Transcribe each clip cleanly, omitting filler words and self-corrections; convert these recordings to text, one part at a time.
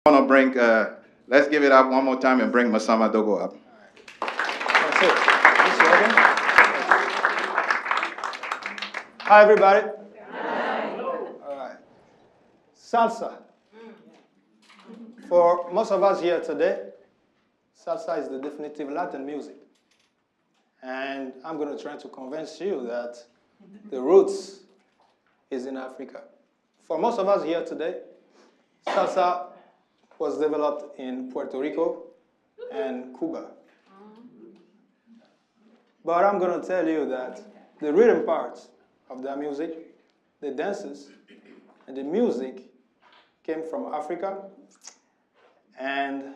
want to bring, let's give it up one more time and bring Masama Dogo up. That's it. This working? Hi, everybody. Hi. All right. Salsa. For most of us here today, salsa is the definitive Latin music. And I'm going to try to convince you that the roots is in Africa. For most of us here today, salsa was developed in Puerto Rico and Cuba. But I'm going to tell you that the rhythm part of the music, the dances, and the music came from Africa, and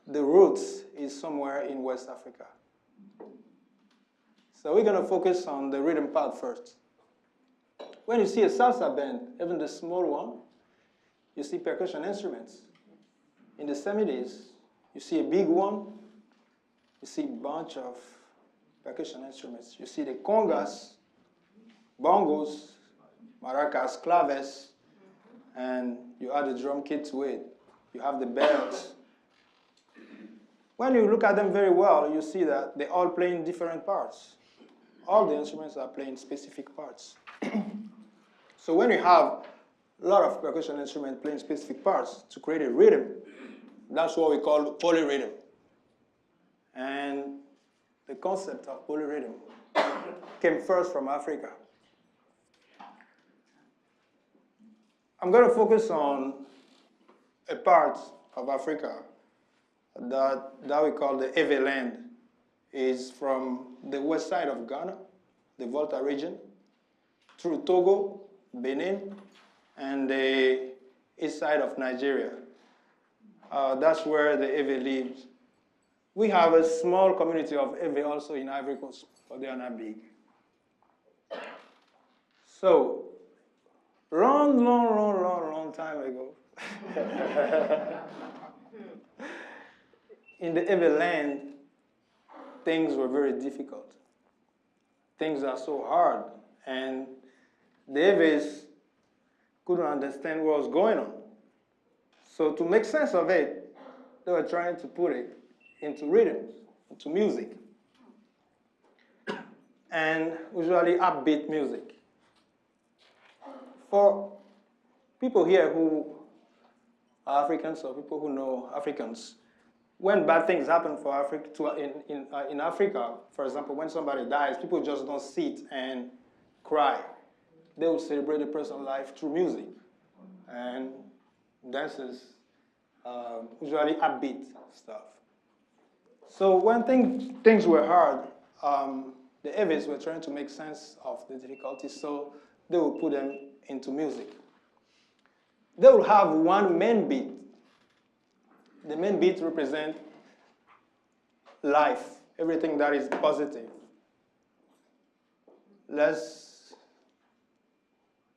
the roots is somewhere in West Africa. So we're going to focus on the rhythm part first. When you see a salsa band, even the small one, you see percussion instruments. In the 70s, you see a big one, you see a bunch of percussion instruments. You see the congas, bongos, maracas, claves, and you add the drum kit to it. You have the bells. When you look at them very well, you see that they're all playing different parts. All the instruments are playing specific parts. So when you have a lot of percussion instruments playing specific parts to create a rhythm, that's what we call polyrhythm. And the concept of polyrhythm came first from Africa. I'm going to focus on a part of Africa that we call the Ewe land. Is from the west side of Ghana, the Volta region, through Togo, Benin, and the east side of Nigeria. That's where the Ewe lives. We have a small community of Ewe also in Ivory Coast, but they are not big. So, long time ago, in the Ewe land, things were very difficult. Things are so hard, and the Ewes couldn't understand what was going on. So to make sense of it, they were trying to put it into rhythms, into music, and usually upbeat music. For people here who are Africans or people who know Africans, when bad things happen for Africa, in Africa, for example, when somebody dies, people just don't sit and cry. They will celebrate the person's life through music and dances, usually upbeat stuff. So when things were hard, the Ewes were trying to make sense of the difficulties, so they would put them into music. They will have one main beat. The main beat represents life, everything that is positive. Let's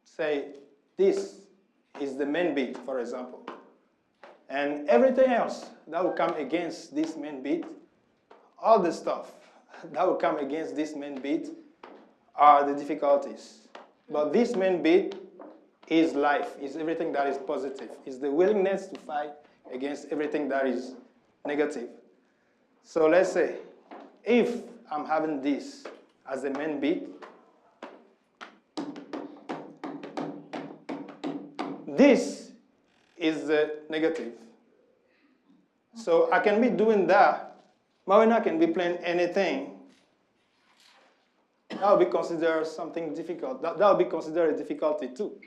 say this is the main beat, for example. And everything else that will come against this main beat, all the stuff that will come against this main beat are the difficulties. But this main beat is life, is everything that is positive, is the willingness to fight against everything that is negative. So let's say, if I'm having this as the main beat, this is the negative. So I can be doing that, but when I can be playing anything, that will be considered something difficult. That will be considered a difficulty too.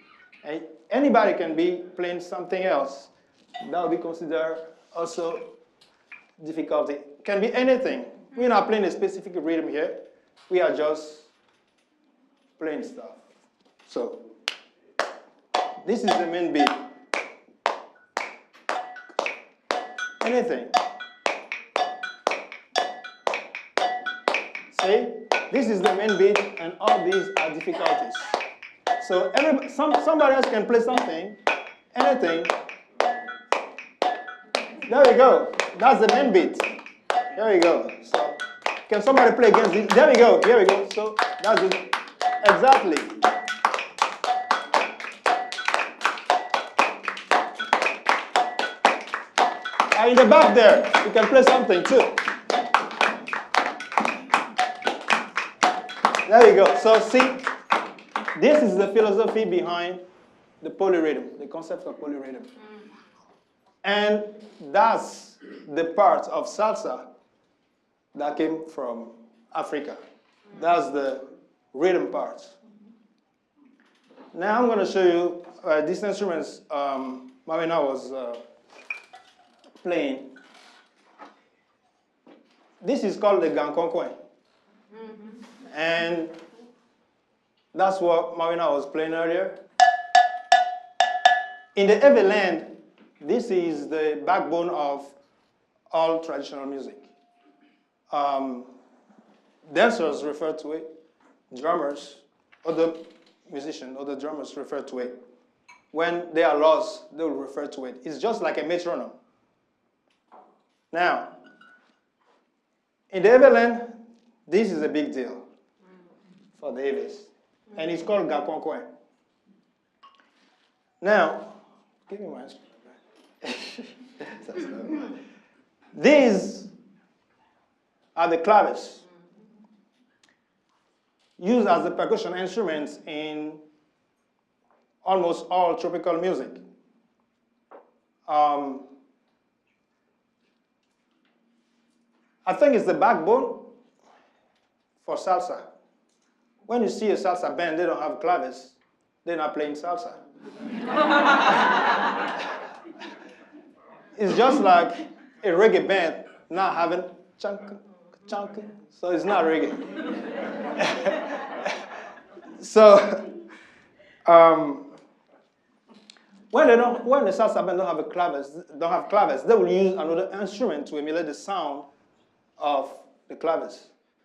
And anybody can be playing something else. That will be considered also difficulty. Can be anything. We're not playing a specific rhythm here. We are just playing stuff. So, this is the main beat. Anything. See? This is the main beat, and all these are difficulties. So somebody else can play something, anything. There we go. That's the main beat. There we go. So can somebody play against this? There we go. Here we go. So that's it. Exactly. In the back there, you can play something too. There you go. So see, this is the philosophy behind the polyrhythm, the concept of polyrhythm. And that's the part of salsa that came from Africa. That's the rhythm part. Now I'm going to show you these instruments Marina was playing. This is called the gankonkwen. And that's what Marina was playing earlier. In the Ewe land, this is the backbone of all traditional music. Dancers refer to it, drummers, other musicians, other drummers refer to it. When they are lost, they will refer to it. It's just like a metronome. Now, in the Ewe land, this is a big deal for the Ewes, and it's called gankonkwen. Now, give me my instrument. These are the claves used as the percussion instruments in almost all tropical music. I think it's the backbone for salsa. When you see a salsa band, they don't have claves. They're not playing salsa. It's just like a reggae band not having chunk, chunk, so it's not reggae. So, when the salsa band don't have claves, they will use another instrument to emulate the sound of the claves.